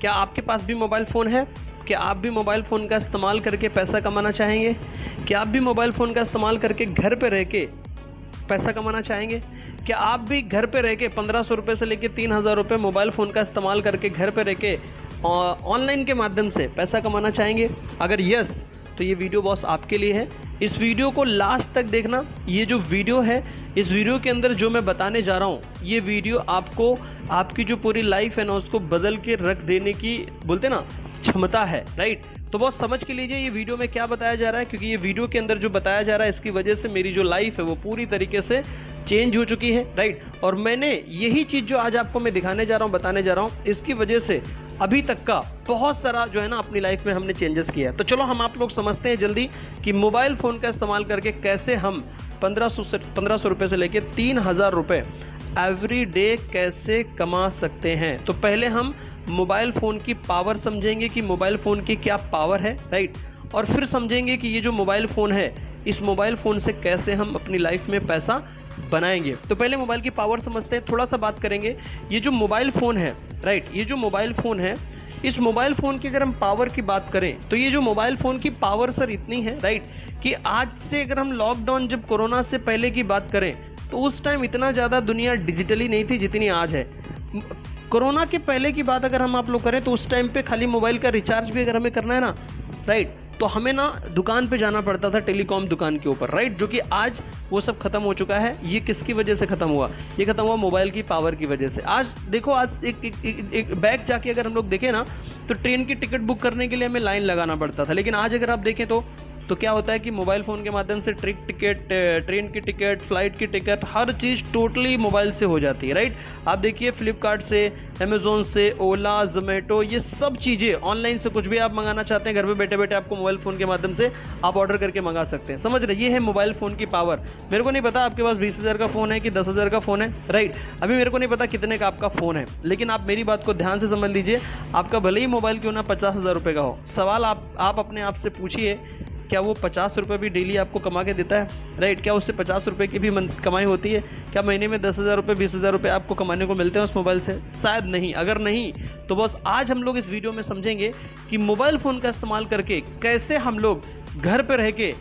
क्या आपके पास भी मोबाइल फ़ोन है? क्या आप भी मोबाइल फ़ोन का इस्तेमाल करके पैसा कमाना चाहेंगे? क्या आप भी मोबाइल फ़ोन का इस्तेमाल करके घर पे रह के पैसा कमाना चाहेंगे? क्या आप भी घर पे रह के 1500 रुपये से लेके 3000 रुपये मोबाइल फ़ोन का इस्तेमाल करके घर पे रह के ऑनलाइन के माध्यम से पैसा कमाना चाहेंगे? अगर यस, तो ये वीडियो बॉस आपके लिए है। इस वीडियो को लास्ट तक देखना। ये जो वीडियो है, इस वीडियो के अंदर जो मैं बताने जा रहा हूँ, ये वीडियो आपको आपकी जो पूरी लाइफ है ना, उसको बदल के रख देने की, बोलते ना, क्षमता है, राइट। तो बहुत समझ के लीजिए ये वीडियो में क्या बताया जा रहा है, क्योंकि ये वीडियो के अंदर जो बताया जा रहा है, इसकी वजह से मेरी जो लाइफ है वो पूरी तरीके से चेंज हो चुकी है, राइट। और मैंने यही चीज़ जो आज आपको मैं दिखाने जा रहा हूँ, बताने जा रहा हूँ, इसकी वजह से अभी तक का बहुत सारा जो है ना अपनी लाइफ में हमने चेंजेस किया है। तो चलो हम आप लोग समझते हैं जल्दी कि मोबाइल फ़ोन का इस्तेमाल करके कैसे हम 1500 रुपये से लेके 3000 रुपये एवरी डे कैसे कमा सकते हैं। तो पहले हम मोबाइल फ़ोन की पावर समझेंगे कि मोबाइल फ़ोन की क्या पावर है, राइट। और फिर समझेंगे कि ये जो मोबाइल फ़ोन है, इस मोबाइल फ़ोन से कैसे हम अपनी लाइफ में पैसा बनाएंगे। तो पहले मोबाइल की पावर समझते हैं, थोड़ा सा बात करेंगे। ये जो मोबाइल फ़ोन है, राइट, ये जो मोबाइल फ़ोन है, इस मोबाइल फ़ोन की अगर हम पावर की बात करें तो ये जो मोबाइल फ़ोन की पावर सर इतनी है, राइट, कि आज से अगर हम लॉकडाउन, जब कोरोना से पहले की बात करें तो उस टाइम इतना ज़्यादा दुनिया डिजिटली नहीं थी जितनी आज है। कोरोना के पहले की बात अगर हम आप लोग करें तो उस टाइम पे खाली मोबाइल का रिचार्ज भी अगर हमें करना है ना, राइट, तो हमें ना दुकान पे जाना पड़ता था, टेलीकॉम दुकान के ऊपर, राइट, जो कि आज वो सब खत्म हो चुका है। ये किसकी वजह से खत्म हुआ? ये खत्म हुआ मोबाइल की पावर की वजह से। आज देखो, आज एक बैग जाके अगर हम लोग देखें ना, तो ट्रेन की टिकट बुक करने के लिए हमें लाइन लगाना पड़ता था, लेकिन आज अगर आप देखें तो क्या होता है कि मोबाइल फ़ोन के माध्यम से ट्रेन की टिकट, फ्लाइट की टिकट, हर चीज़ टोटली मोबाइल से हो जाती है, राइट। आप देखिए फ्लिपकार्ट से, अमेज़ोन से, ओला, जोमेटो, ये सब चीज़ें ऑनलाइन से कुछ भी आप मंगाना चाहते हैं, घर पे बैठे बैठे आपको मोबाइल फ़ोन के माध्यम से आप ऑर्डर करके मंगा सकते हैं। समझ रहे? ये है मोबाइल फ़ोन की पावर। मेरे को नहीं पता आपके पास 20,000 का फ़ोन है कि 10,000 का फ़ोन है, राइट। अभी मेरे को नहीं पता कितने का आपका फ़ोन है, लेकिन आप मेरी बात को ध्यान से समझ लीजिए। आपका भले ही मोबाइल क्यों ना 50,000 रुपये का हो, सवाल आप अपने आप से पूछिए, क्या वो 50 रुपये भी डेली आपको कमा के देता है, राइट? क्या उससे 50 रुपये की भी कमाई होती है? क्या महीने में 10,000 रुपये, 20,000 रुपये आपको कमाने को मिलते हैं उस मोबाइल से? शायद नहीं। अगर नहीं तो बस आज हम लोग इस वीडियो में समझेंगे कि मोबाइल फ़ोन का इस्तेमाल करके कैसे हम लोग घर पे रह के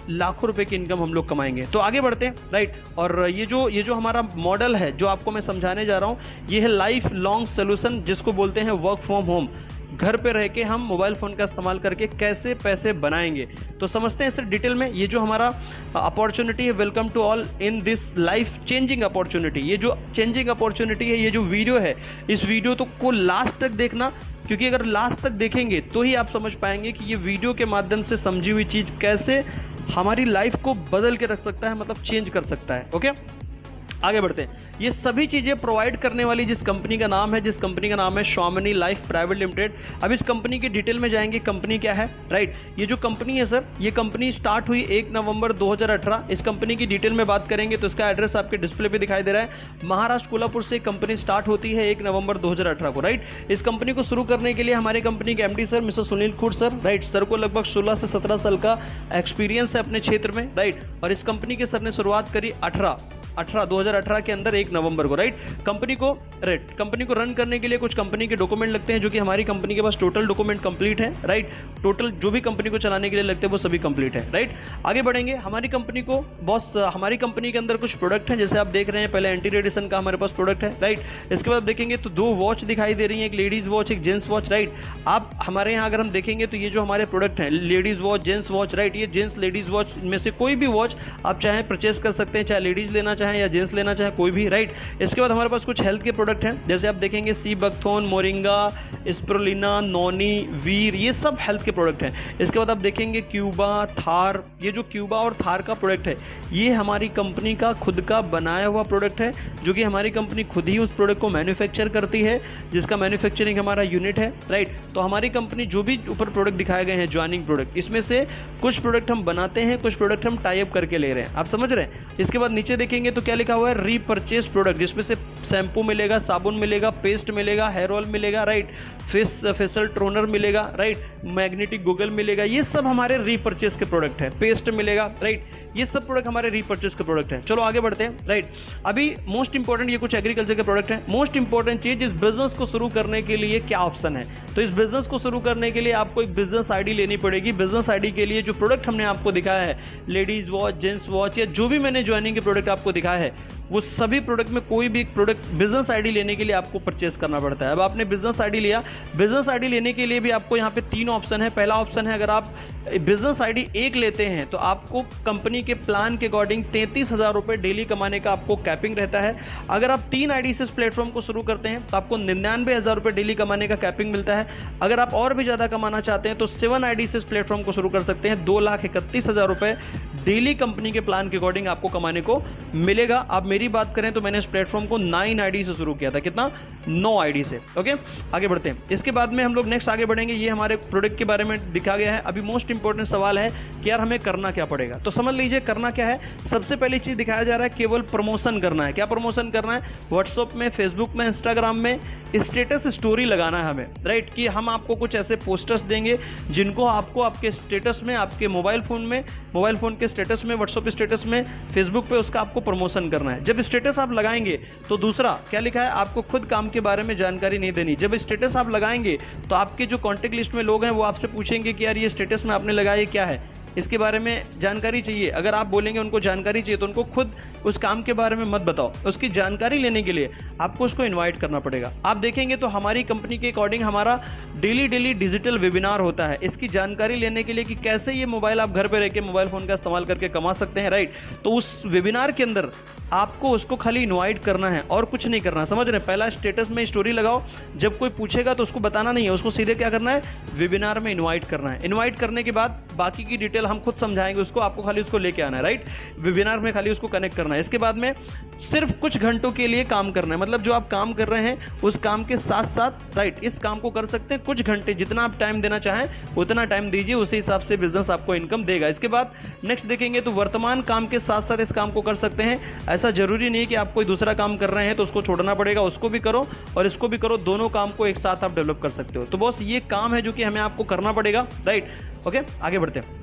लाखों रुपए की इनकम हम लोग कमाएंगे। तो आगे बढ़ते हैं, राइट। और ये जो हमारा मॉडल है, जो आपको मैं समझाने जा रहा हूँ, ये है लाइफ लॉन्ग सोल्यूशन, जिसको बोलते हैं वर्क फ्रॉम होम। घर पे रह के हम मोबाइल फ़ोन का इस्तेमाल करके कैसे पैसे बनाएंगे, तो समझते हैं इसे डिटेल में। ये जो हमारा अपॉर्चुनिटी है, welcome to all in this life changing opportunity. ये जो चेंजिंग अपॉर्चुनिटी है, ये जो वीडियो है, इस वीडियो तो को लास्ट तक देखना, क्योंकि अगर लास्ट तक देखेंगे तो ही आप समझ पाएंगे कि ये वीडियो के माध्यम से समझी हुई चीज़ कैसे हमारी लाइफ को बदल के रख सकता है, मतलब चेंज कर सकता है। ओके, आगे बढ़ते हैं। ये सभी चीज़ें प्रोवाइड करने वाली जिस कंपनी का नाम है शॉमनी लाइफ प्राइवेट लिमिटेड। अब इस कंपनी के डिटेल में जाएंगे, कंपनी क्या है, राइट। ये जो कंपनी है सर, ये कंपनी स्टार्ट हुई 1 नवंबर 2018। इस कंपनी की डिटेल में बात करेंगे तो इसका एड्रेस आपके डिस्प्ले पे दिखाई दे रहा है। महाराष्ट्र कोल्हापुर से कंपनी स्टार्ट होती है 1 नवंबर 2018 को, राइट। इस कंपनी को शुरू करने के लिए हमारे कंपनी के MD sir mister Sunil Khoot sir, right, sir को लगभग 16 से 17 साल का एक्सपीरियंस है अपने क्षेत्र में, राइट। और इस कंपनी के सर ने शुरुआत करी 2018 के अंदर 1 नवंबर को, राइट। कंपनी को रन करने के लिए कुछ कंपनी के डॉक्यूमेंट लगते हैं, जो कि हमारी कंपनी के पास टोटल डॉक्यूमेंट कंप्लीट है, राइट। टोटल जो भी कंपनी को चलाने के लिए लगते हैं वो सभी कंप्लीट है, राइट। आगे बढ़ेंगे। हमारी कंपनी को बॉस, हमारी कंपनी के अंदर कुछ प्रोडक्ट हैं, जैसे आप देख रहे हैं, पहले एंटी रेडिएशन का हमारे पास प्रोडक्ट है, राइट। इसके बाद देखेंगे तो 2 वॉच दिखाई दे रही है, एक लेडीज वॉच, एक जेंट्स वॉच, राइट। आप हमारे यहाँ अगर हम देखेंगे तो ये जो हमारे प्रोडक्ट हैं, ladies watch, gents watch, right, ये जेंट्स लेडीज वॉच में से कोई भी वॉच आप चाहे परचेस कर सकते हैं, चाहे लेडीज लेना चाहें या जेंट्स लेना चाहे, कोई भी, राइट। इसके बाद हमारे पास कुछ हेल्थ के प्रोडक्ट हैं, जैसे आप देखेंगे सी बकथोन, मोरिंगा, स्प्रुलिना, नोनी, वीर, ये सब हेल्थ के प्रोडक्ट हैं। इसके बाद आप देखेंगे क्यूबा, थार। ये जो क्यूबा और थार का प्रोडक्ट है, ये हमारी कंपनी का खुद का बनाया हुआ प्रोडक्ट है, जो कि हमारी कंपनी खुद ही उस प्रोडक्ट को मैन्युफैक्चर करती है, जिसका मैन्युफैक्चरिंग हमारा यूनिट है, राइट। तो हमारी कंपनी जो भी ऊपर प्रोडक्ट दिखाए गए हैं, ज्वाइनिंग प्रोडक्ट, इसमें से कुछ प्रोडक्ट हम बनाते हैं, कुछ प्रोडक्ट हम टाई अप करके ले रहे हैं, आप समझ रहे हैं। इसके बाद नीचे देखेंगे तो क्या लिखा हुआ है, रीपरचेज प्रोडक्ट, जिसमें से शैम्पू मिलेगा, साबुन मिलेगा, पेस्ट मिलेगा, हेयर ऑयल मिलेगा, राइट, फेशियल टोनर मिलेगा, राइट, मैग्नेटिक गूगल मिलेगा। ये सब हमारे रीपरचेज के प्रोडक्ट है। पेस्ट मिलेगा, राइट, ये सब प्रोडक्ट हमारे रीपरचेज के प्रोडक्ट है। चलो आगे बढ़ते हैं, राइट। अभी मोस्ट इंपॉर्टेंट, ये कुछ एग्रीकल्चर के प्रोडक्ट है। मोस्ट इंपॉर्टेंट चीज, इस बिजनेस को शुरू करने के लिए क्या ऑप्शन है, तो इस बिजनेस को शुरू करने के लिए आपको एक बिजनेस आईडी लेनी पड़ेगी। बिजनेस आईडी के लिए जो प्रोडक्ट हमने आपको दिखाया है, लेडीज वॉच, जेंट्स वॉच, या जो भी मैंने ज्वाइनिंग के प्रोडक्ट आपको दिखाया है, वो सभी प्रोडक्ट में कोई भी एक प्रोडक्ट बिजनेस आईडी लेने के लिए आपको परचेस करना पड़ता है। अब आपने बिजनेस आईडी लिया, बिजनेस आईडी लेने के लिए भी आपको यहाँ पे 3 ऑप्शन है। पहला ऑप्शन है, अगर आप बिजनेस आईडी एक लेते हैं तो आपको कंपनी के प्लान के अकॉर्डिंग 33,000 रुपये डेली कमाने का आपको कैपिंग रहता है। अगर आप 3 आईडी से इस प्लेटफॉर्म को शुरू करते हैं तो आपको 99,000 रुपये डेली कमाने का कैपिंग मिलता है। अगर आप और भी ज़्यादा कमाना चाहते हैं तो 7 आईडी से इस प्लेटफॉर्म को शुरू कर सकते हैं। 2,31,000 रुपये डेली कंपनी के प्लान के अकॉर्डिंग आपको कमाने को मिलेगा। आप मेरी बात करें तो मैंने इस प्लेटफॉर्म को 9 आईडी से शुरू किया था। कितना? 9 आईडी से। ओके, आगे बढ़ते हैं। इसके बाद में हम लोग नेक्स्ट आगे बढ़ेंगे। ये हमारे प्रोडक्ट के बारे में दिखा गया है। अभी मोस्ट इंपॉर्टेंट सवाल है कि यार हमें करना क्या पड़ेगा। तो समझ लीजिए करना क्या है। सबसे पहली चीज दिखाया जा रहा है, केवल प्रमोशन करना है। क्या प्रमोशन करना है? व्हाट्सएप में, फेसबुक में, इंस्टाग्राम में स्टेटस स्टोरी लगाना है हमें, राइट। कि हम आपको कुछ ऐसे पोस्टर्स देंगे जिनको आपको आपके स्टेटस में, आपके मोबाइल फ़ोन के स्टेटस में, व्हाट्सएप स्टेटस में, फेसबुक पे उसका आपको प्रमोशन करना है। जब स्टेटस आप लगाएंगे तो दूसरा क्या लिखा है, आपको खुद काम के बारे में जानकारी नहीं देनी। जब स्टेटस आप लगाएंगे तो आपके जो कॉन्टैक्ट लिस्ट में लोग हैं वो आपसे पूछेंगे कि यार ये स्टेटस में आपने लगाया क्या है, इसके बारे में जानकारी चाहिए। अगर आप बोलेंगे उनको जानकारी चाहिए तो उनको खुद उस काम के बारे में मत बताओ। उसकी जानकारी लेने के लिए आपको उसको इनवाइट करना पड़ेगा। आप देखेंगे तो हमारी कंपनी के अकॉर्डिंग हमारा डेली डिजिटल वेबिनार होता है इसकी जानकारी लेने के लिए कि कैसे ये मोबाइल आप घर पे रह के मोबाइल फ़ोन का इस्तेमाल करके कमा सकते हैं, राइट। तो उस वेबिनार के अंदर आपको उसको खाली इनवाइट करना है और कुछ नहीं करना, समझ रहे हैं। पहला स्टेटस में स्टोरी लगाओ, जब कोई पूछेगा तो उसको बताना नहीं है, उसको सीधे क्या करना है, वेबिनार में इनवाइट करना है। इनवाइट करने के बाद बाकी की डिटेल हम खुद समझाएंगे उसको, आपको खाली उसको लेके आना है, राइट। वेबिनार में खाली उसको कनेक्ट करना है। इसके बाद में सिर्फ कुछ घंटों के लिए काम करना है, मतलब जो आप काम कर रहे हैं उस काम के साथ साथ, राइट, इस काम को कर सकते हैं कुछ घंटे, जितना आप टाइम देना चाहें उतना टाइम दीजिए, उसी हिसाब से बिजनेस आपको इनकम देगा। इसके बाद नेक्स्ट देखेंगे तो वर्तमान काम के साथ साथ इस काम को कर सकते हैं। ऐसा जरूरी नहीं कि आप कोई दूसरा काम कर रहे हैं तो उसको छोड़ना पड़ेगा, उसको भी करो और इसको भी करो, दोनों काम को एक साथ आप डेवलप कर सकते हो। तो बॉस ये काम है जो कि हमें आपको करना पड़ेगा, राइट। ओके, आगे बढ़ते हैं।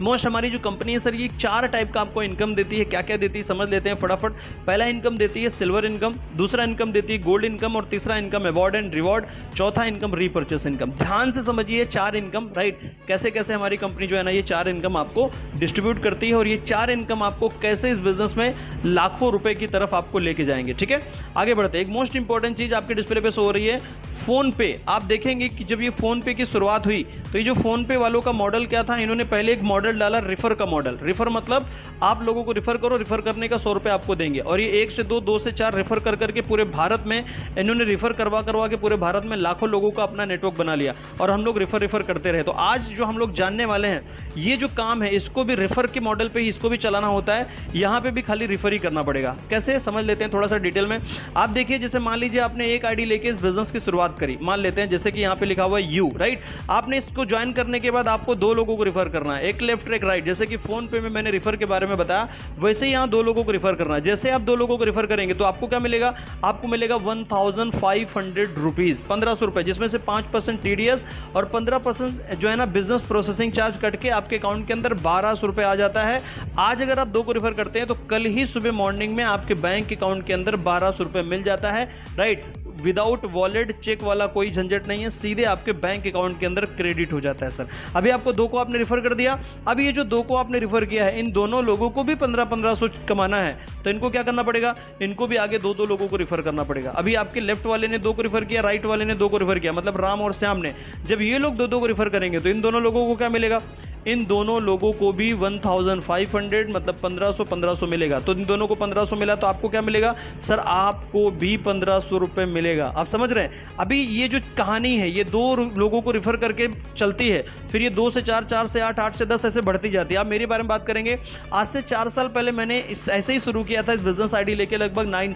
मोस्ट हमारी जो कंपनी है सर, ये 4 टाइप का आपको इनकम देती है। क्या क्या देती है समझ लेते हैं फटाफट। पहला इनकम देती है सिल्वर इनकम, दूसरा इनकम देती है गोल्ड इनकम, और तीसरा इनकम अवार्ड एंड रिवॉर्ड, चौथा इनकम रीपर्चेस इनकम। ध्यान से समझिए 4 इनकम, राइट। कैसे कैसे हमारी कंपनी जो है ना ये 4 इनकम आपको डिस्ट्रीब्यूट करती है और ये 4 इनकम आपको कैसे इस बिजनेस में लाखों रुपए की तरफ आपको लेके जाएंगे, ठीक है। आगे बढ़ते हैं। एक मोस्ट इंपॉर्टेंट चीज आपके डिस्प्ले पे शो हो रही है, फोन पे। आप देखेंगे कि जब ये फोन पे की शुरुआत हुई तो ये जो फोन पे वालों का मॉडल क्या था, इन्होंने पहले एक मॉडल डाला रिफर का मॉडल। रिफर मतलब आप लोगों को रिफर करो, रिफर करने का 100 रुपये आपको देंगे, और ये 1 से 2, 2 से 4 रिफर कर करके पूरे भारत में इन्होंने रिफर करवा के पूरे भारत में लाखों लोगों का अपना नेटवर्क बना लिया और हम लोग रिफर करते रहे। तो आज जो हम लोग जानने वाले हैं ये जो काम है इसको भी रिफर के मॉडल पे ही इसको भी चलाना होता है। यहाँ पे भी खाली रिफर ही करना पड़ेगा। कैसे समझ लेते हैं थोड़ा सा डिटेल में। आप देखिए, जैसे मान लीजिए आपने एक आईडी लेके इस बिजनेस की शुरुआत करी, मान लेते हैं जैसे कि यहाँ पे लिखा हुआ है यू, राइट। आपने इसको ज्वाइन करने के बाद आपको 2 लोगों को रिफर करना है, एक लेफ्ट एक राइट। जैसे कि फोन पे में मैंने रिफर के बारे में बताया, वैसे ही यहाँ 2 लोगों को रिफर करना है। जैसे आप 2 लोगों को रिफर करेंगे तो आपको क्या मिलेगा, आपको मिलेगा 1500 रुपीज, 1500 रुपए, जिसमें से 5% TDS और 15% जो है ना बिजनेस प्रोसेसिंग चार्ज कट के आपके अकाउंट के अंदर 1200 रुपए आ जाता है। आज अगर आप 2 को रिफर करते हैं तो कल ही सुबह मॉर्निंग में आपके बैंक अकाउंट के अंदर 1200 रुपए मिल जाता है, राइट। विदाउट वॉलेट चेक वाला कोई झंझट नहीं है, सीधे आपके बैंक अकाउंट के अंदर क्रेडिट हो जाता है सर। अभी आपको 2 को आपने रिफर कर दिया, अब ये जो 2 को आपने रिफर किया है इन दोनों लोगों को भी 1500 कमाना है, तो इनको क्या करना पड़ेगा, इनको भी आगे 2 लोगों को रिफर करना पड़ेगा। अभी आपके लेफ्ट वाले ने 2 को रिफर किया, राइट वाले ने 2 को रिफर किया, मतलब राम और श्याम ने। जब ये लोग 2 को रिफर करेंगे तो इन दोनों लोगों को क्या मिलेगा, इन दोनों लोगों को भी 1500 मतलब 1500 मिलेगा। तो इन दोनों को 1500 मिला तो आपको क्या मिलेगा सर, आपको भी 1500 रुपए मिलेगा। आप समझ रहे हैं। अभी ये जो कहानी है ये 2 लोगों को रिफर करके चलती है, फिर ये 2 से 4, 4 से 8, 8 से 10 ऐसे बढ़ती जाती है। आप मेरे बारे में बात करेंगे, आज से 4 साल पहले मैंने ऐसे ही शुरू किया था इस बिजनेस आईडी लेके, लगभग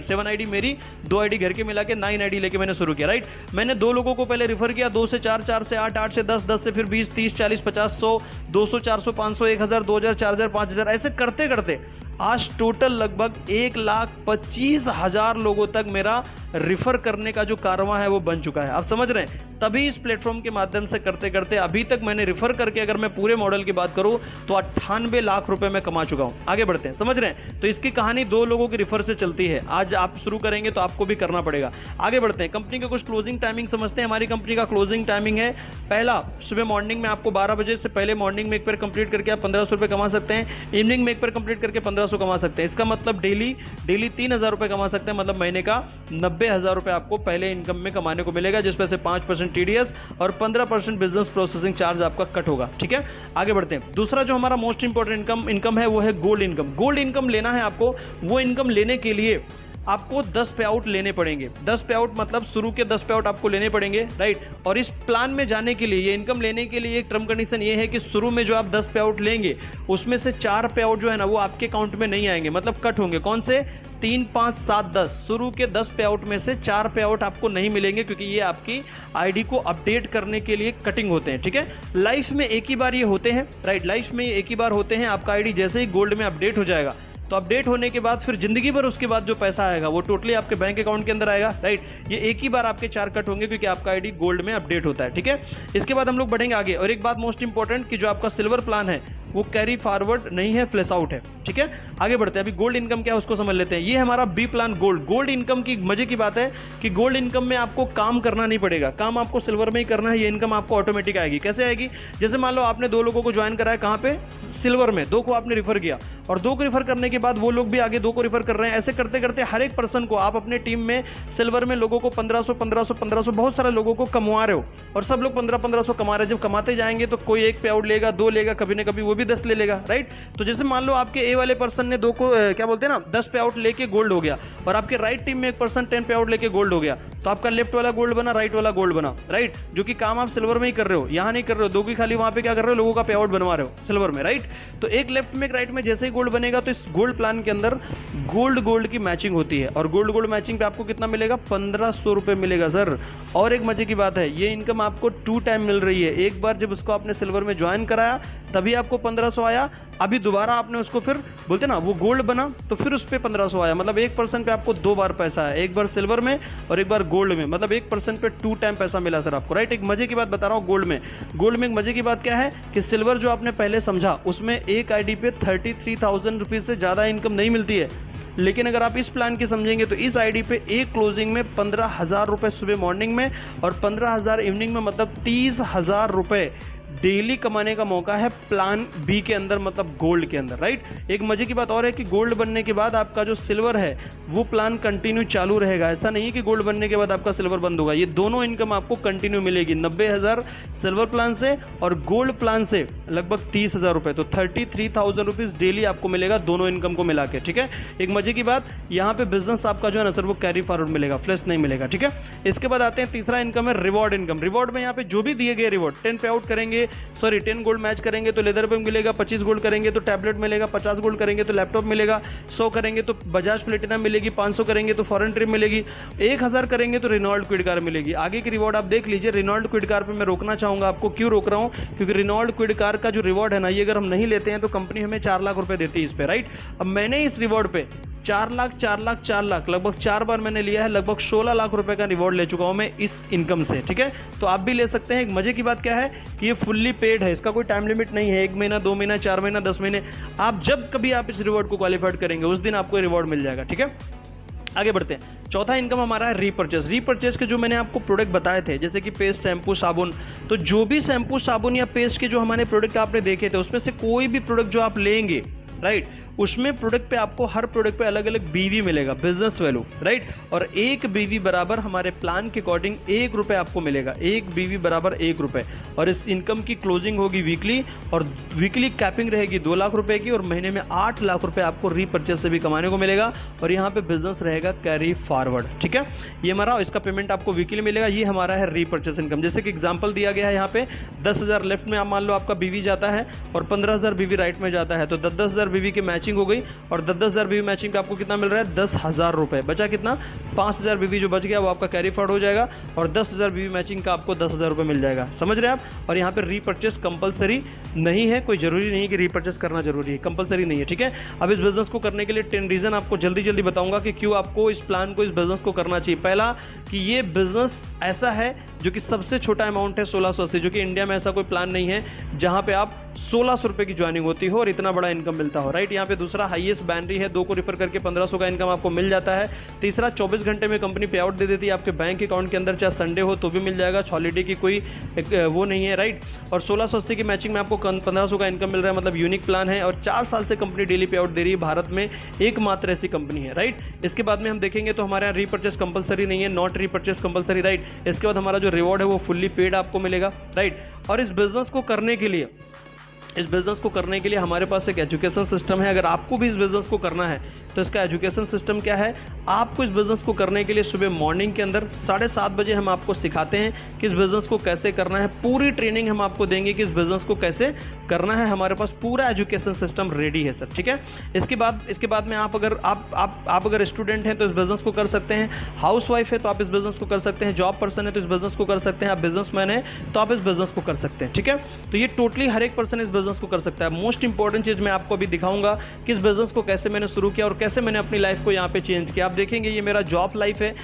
7 आईडी मेरी, 2 आईडी घर के मिला के 9 आईडी लेके मैंने शुरू किया, राइट। मैंने 2 लोगों को पहले रिफर किया, 2 से 4, 4 से 8, 8 से 10, 10 से फिर 20, 30, 40, 50, 100, 200, 400, 500, 1000, 2000, 4000, 5000, ऐसे करते करते आज टोटल लगभग 1,25,000 लोगों तक मेरा रिफर करने का जो कारवां है वो बन चुका है। आप समझ रहे हैं, तभी इस प्लेटफॉर्म के माध्यम से करते करते अभी तक मैंने रिफर करके, अगर मैं पूरे मॉडल की बात करूं तो 98 लाख रुपए मैं कमा चुका हूं। आगे बढ़ते हैं, समझ रहे हैं। तो इसकी कहानी 2 लोगों के रिफर से चलती है। आज आप शुरू करेंगे तो आपको भी करना पड़ेगा। आगे बढ़ते हैं, कंपनी का कुछ क्लोजिंग टाइमिंग समझते हैं। हमारी कंपनी का क्लोजिंग टाइमिंग है, पहला सुबह मॉर्निंग में आपको 12 बजे से पहले मॉर्निंग में एक पेयर कंप्लीट करके आप 1500 रुपए कमा सकते हैं। इवनिंग में एक पेयर कंप्लीट करके 1500 कमा सकते हैं। इसका मतलब डेली 3000 रुपए कमा सकते हैं, मतलब महीने का 90,000 रुपए आपको पहले इनकम में कमाने को मिलेगा, जिसमें से 5% टीडीएस और 15% बिजनेस प्रोसेसिंग चार्ज आपका कट होगा। ठीक है, आगे बढ़ते हैं। दूसरा जो हमारा मोस्ट इंपॉर्टेंट इनकम है वो है गोल्ड इनकम। गोल्ड इनकम लेना है आपको, वो इनकम लेने के लिए आपको 10 पे आउट लेने पड़ेंगे। 10 पे आउट मतलब शुरू के 10 पे आउट आपको लेने पड़ेंगे, राइट। और इस प्लान में जाने के लिए, ये इनकम लेने के लिए एक टर्म कंडीशन ये है कि शुरू में जो आप 10 पे आउट लेंगे उसमें से 4 पे आउट जो है ना वो आपके अकाउंट में नहीं आएंगे, मतलब कट होंगे। कौन से? 3, 5, 7, 10। शुरू के 10 पे आउट में से 4 पे आउट आपको नहीं मिलेंगे, क्योंकि ये आपकी आईडी को अपडेट करने के लिए कटिंग होते हैं। ठीक है, लाइफ में एक ही बार ये होते हैं, राइट। लाइफ में एक ही बार होते हैं। आपका आईडी जैसे ही गोल्ड में अपडेट हो जाएगा तो अपडेट होने के बाद फिर जिंदगी भर उसके बाद जो पैसा आएगा वो टोटली आपके बैंक अकाउंट के अंदर आएगा, राइट। ये एक ही बार आपके 4 कट होंगे क्योंकि आपका आईडी गोल्ड में अपडेट होता है। ठीक है, इसके बाद हम लोग बढ़ेंगे आगे। और एक बात मोस्ट इंपॉर्टेंट कि जो आपका सिल्वर प्लान है वो कैरी फॉरवर्ड नहीं है, फ्लैश आउट है। ठीक है, आगे बढ़ते हैं। अभी गोल्ड इनकम क्या है उसको समझ लेते हैं। ये हमारा B plan gold. Gold income की मजे की बात है कि गोल्ड इनकम में आपको काम करना नहीं पड़ेगा, काम आपको सिल्वर में ही करना है। ये इनकम आपको ऑटोमेटिक आएगी। कैसे आएगी? जैसे मान लो आपने 2 लोगों को ज्वाइन कराया, कहां पे? सिल्वर में। 2 को आपने रिफर किया और 2 को रिफर करने के बाद वो लोग भी आगे 2 को रिफर कर रहे हैं। ऐसे करते करते हर एक पर्सन को आप अपने टीम में सिल्वर में लोगों को 1500 बहुत सारे लोगों को कमवा रहे हो और सब लोग 1500 कमा रहे हैं। जब कमाते जाएंगे तो कोई 1 पे आउट लेगा, 2 लेगा, कभी ना कभी वो भी 10 ले लेगा, राइट। तो जैसे मान लो आपके ए वाले पर्सन ने 2 को क्या बोलते हैं ना 10 पे आउट लेके गोल्ड हो गया और आपके राइट टीम में एक पर्सन 10 पे आउट लेके गोल्ड हो गया, तो आपका लेफ्ट वाला गोल्ड बना, राइट वाला गोल्ड बना, राइट। जो कि काम आप सिल्वर में ही कर रहे हो, यहां नहीं कर रहे हो। 2 की खाली वहां पे क्या कर रहे हो? लोगों का पे आउट बनवा रहे हो सिल्वर में, राइट। तो एक लेफ्ट में एक राइट में जैसे ही गोल्ड बनेगा तो इस गोल्ड प्लान के अंदर गोल्ड की मैचिंग होती है और गोल्ड मैचिंग पे आपको कितना मिलेगा? 1500 रुपए मिलेगा सर। और एक मजे की बात है, ये इनकम आपको 2 टाइम मिल रही है। एक बार जब उसको आपने सिल्वर में ज्वाइन कराया तभी आपको 1500 आया, अभी दोबारा आपने उसको फिर बोलते ना वो गोल्ड बना तो फिर उस पर 1500 आया। मतलब 1% पे आपको 2 बार पैसा है, एक बार सिल्वर में और एक बार गोल्ड में, मतलब 1% पे 2 टाइम पैसा मिला सर आपको, राइट। एक मजे की बात बता रहा हूँ गोल्ड में एक मजे की बात क्या है कि सिल्वर जो आपने पहले समझा उसमें एक आईडी पे 33,000 रुपीज से ज्यादा इनकम नहीं मिलती है। लेकिन अगर आप इस प्लान की समझेंगे तो इस आईडी पे एक क्लोजिंग में 15,000 रुपए सुबह मॉर्निंग में और 15,000 इवनिंग में, मतलब 30,000 रुपए डेली कमाने का मौका है प्लान बी के अंदर, मतलब गोल्ड के अंदर, राइट। एक मजे की बात और है कि गोल्ड बनने के बाद आपका जो सिल्वर है वो प्लान कंटिन्यू चालू रहेगा। ऐसा नहीं है कि गोल्ड बनने के बाद आपका सिल्वर बंद होगा। ये दोनों इनकम आपको कंटिन्यू मिलेगी। 90,000 सिल्वर प्लान से और गोल्ड प्लान से लगभग 30,000 रुपए, तो 33,000 रुपीज डेली आपको मिलेगा दोनों इनकम को मिला के। ठीक है, एक मजे की बात यहाँ पे बिजनेस आपका जो है ना सर वो कैरी फॉरवर्ड मिलेगा, फ्लैश नहीं मिलेगा। ठीक है, इसके बाद आते हैं तीसरा इनकम है रिवॉर्ड इनकम। रिवॉर्ड में यहाँ पे जो भी दिए गए रिवॉर्ड, 10 पे आउट करेंगे, 10 गोल्ड मैच करेंगे तो लेदर बैग मिलेगा, 25 गोल्ड करेंगे तो टैबलेट मिलेगा, 50 गोल्ड करेंगे तो लैपटॉप मिलेगा, 100 करेंगे तो बजाज प्लेटिनम मिलेगी, 500 करेंगे तो फॉरेन ट्रिप मिलेगी, 1000 करेंगे तो रेनॉल्ड क्विड कार मिलेगी। आगे की रिवॉर्ड आप देख लीजिए। रेनॉल्ड क्विड कार पे मैं रोकना चाहूंगा आपको। क्यों रोक रहा हूं? क्योंकि रेनॉल्ड क्विड कार का जो रिवॉर्ड है ना, ये अगर हम नहीं लेते हैं तो कंपनी हमें 4 लाख रुपए देती है इस पे, राइट। अब मैंने इस रिवॉर्ड पे 4 लाख लगभग 4 बार मैंने लिया है, लगभग 16 लाख रुपए का रिवॉर्ड ले चुका हूं मैं इस इनकम से। ठीक है, तो आप भी ले सकते हैं। एक मजे की बात क्या है कि ये फुल्ली पेड है, इसका कोई टाइम लिमिट नहीं है। 1 महीना, 2 महीना, 4 महीना, 10 महीने, आप जब कभी आप इस रिवॉर्ड को क्वालिफाइड करेंगे उस दिन आपको रिवॉर्ड मिल जाएगा। ठीक है, आगे बढ़ते हैं। चौथा इनकम हमारा है रीपर्चेस के जो मैंने आपको प्रोडक्ट बताए थे, जैसे कि पेस्ट, शैम्पू, साबुन, तो जो भी शैम्पू, साबुन या पेस्ट के जो हमारे प्रोडक्ट आपने देखे थे उसमें से कोई भी प्रोडक्ट जो आप लेंगे, राइट, उसमें प्रोडक्ट पे आपको हर प्रोडक्ट पे अलग अलग बीवी मिलेगा, बिजनेस वैल्यू, राइट। और 1 बीवी बराबर हमारे प्लान के अकॉर्डिंग 1 रुपये आपको मिलेगा। 1 बीवी बराबर 1 रुपये। और इस इनकम की क्लोजिंग होगी वीकली और वीकली कैपिंग रहेगी 2 लाख रुपए की और महीने में 8 लाख रुपए आपको रीपर्चेस से भी कमाने को मिलेगा। और यहाँ पे बिजनेस रहेगा कैरी फॉरवर्ड। ठीक है, ये हमारा इसका पेमेंट आपको वीकली मिलेगा। ये हमारा है रीपर्चेस इनकम। जैसे कि एग्जाम्पल दिया गया है यहाँ पे 10,000 लेफ्ट में आप मान लो आपका बीवी जाता है और 15,000 बीवी राइट में जाता है, तो 10,000 बीवी की मैचिंग मैचिंग हो गई और 10,000 बीवी मैचिंग का आपको कितना मिल रहा है 10,000 रुपये। बचा कितना 5,000 बीवी जो बच गया वो आपका कैरी फॉरवर्ड हो जाएगा और 10,000 बीवी मैचिंग का आपको 10,000 रुपये मिल जाएगा। समझ रहे हैं आप। और यहाँ पर रीपर्चेस कंपलसरी नहीं है, कोई जरूरी नहीं है कि रीपर्चेस करना जरूरी है, कंपलसरी नहीं है। ठीक है, अब इस बिजनेस को करने के लिए 10 रीजन आपको जल्दी बताऊंगा कि क्यों आपको इस प्लान को, इस बिजनेस को करना चाहिए। पहला कि ये बिजनेस ऐसा है जो कि सबसे छोटा अमाउंट है 1680, जो कि इंडिया में ऐसा कोई प्लान नहीं है जहां पे आप 1600 रुपए की ज्वाइनिंग होती हो और इतना बड़ा इनकम मिलता हो, राइट। यहाँ पे दूसरा हाईएस्ट बैनरी है, 2 को रिफर करके 1500 का इनकम आपको मिल जाता है। तीसरा 24 घंटे में कंपनी पे आउट दे देती है आपके बैंक अकाउंट के अंदर, चाहे संडे हो तो भी मिल जाएगा, हॉलीडे की कोई वो नहीं है, राइट। और 1680 की मैचिंग में आपको 1500 का इनकम मिल रहा है, मतलब यूनिक प्लान है। और 4 साल से कंपनी डेली पे आउट दे रही है, भारत में एकमात्र ऐसी कंपनी है, राइट। इसके बाद में हम देखेंगे तो हमारे यहाँ रीपर्चेस कंपलसरी नहीं है, नॉट रीपर्चेस कंपलसरी, राइट। इसके बाद हमारा जो रिवॉर्ड है वो फुल्ली पेड आपको मिलेगा, राइट। और इस बिजनेस को करने के लिए हमारे पास एक एजुकेशन सिस्टम है। अगर आपको भी इस बिजनेस को करना है तो इसका एजुकेशन सिस्टम क्या है, आपको इस बिजनेस को करने के लिए सुबह मॉर्निंग के अंदर 7:30 बजे हम आपको सिखाते हैं कि इस बिजनेस को कैसे करना है। पूरी ट्रेनिंग हम आपको देंगे कि इस बिजनेस को कैसे करना है। हमारे पास पूरा एजुकेशन सिस्टम रेडी है सर, ठीक है। इसके बाद में आप अगर स्टूडेंट हैं तो इस बिजनेस को कर सकते हैं, हाउस वाइफ है तो आप इस बिजनेस को कर सकते हैं, जॉब पर्सन है तो इस बिजनेस को कर सकते हैं, आप बिजनेसमैन है तो आप इस बिजनेस को कर सकते हैं, ठीक है। तो ये टोटली हर एक पर्सन इस बिजनेस को कर सकता है। मोस्ट इंपॉर्टेंट चीज मैं आपको अभी दिखाऊंगा कि इस बिजनेस को कैसे मैंने शुरू किया और कैसे मैंने अपनी लाइफ को यहाँ पे चेंज किया। आप देखेंगे ये मेरा जॉब लाइफ है।